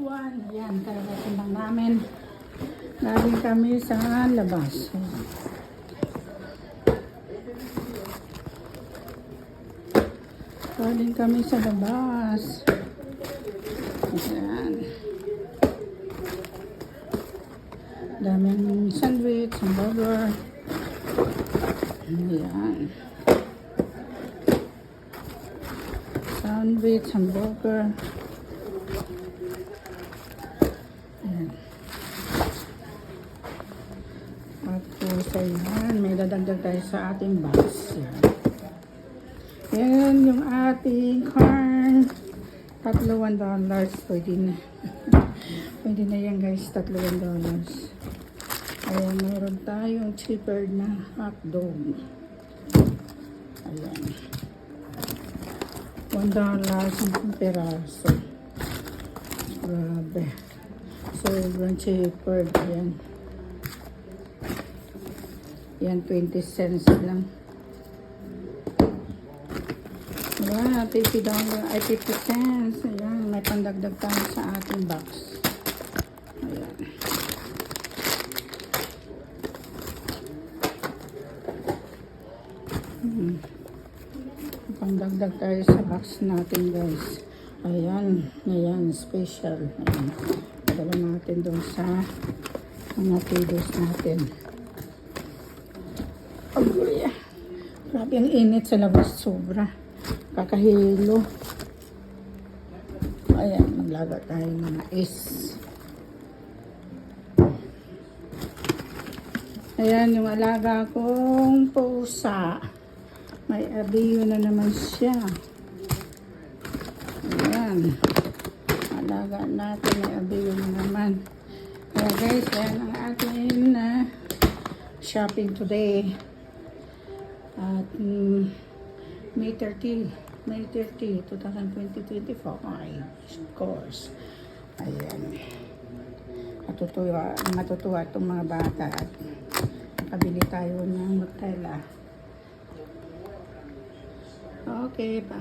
everyone. Ayan, kararating lang namin. Galing kami sa labas. Ayan. Galing kami sa labas. Ayan. Daming sandwich, hamburger. Ayan. Sandwich, hamburger. Ayan. Tapos, ayan, may dadagdag tayo sa ating box. Ayan. Ayan yung ating corn. $1. Pwede na. Pwede na yan guys, $1. Ayan, meron tayong cheaper na hotdog. Ayan. $1 peraso. Grabe. Sobrang cheaper. Ayan. Yan, 20 cents lang. Ayan, $50 ay 50 cents. Ayan, may pandagdag tayo sa ating box. Ayan. Pandagdag tayo sa box natin guys. Ayan, ayan, special. Ayan. Padala natin doon sa mga tidos natin. Oh, yeah. Grabe ang init sa labas, sobra. Kakahilo. Ayan, maglaga tayo ng mais. Ayan, yung alaga kong pusa. May abiyo na naman siya. Ayan. Alaga natin, may abiyo na naman. Kaya guys, yan ang ating shopping today. At May 30, 2025, of course. Ayan. Matutuwa itong mga bata. At nakabili tayo ng Nutella. Okay, bye.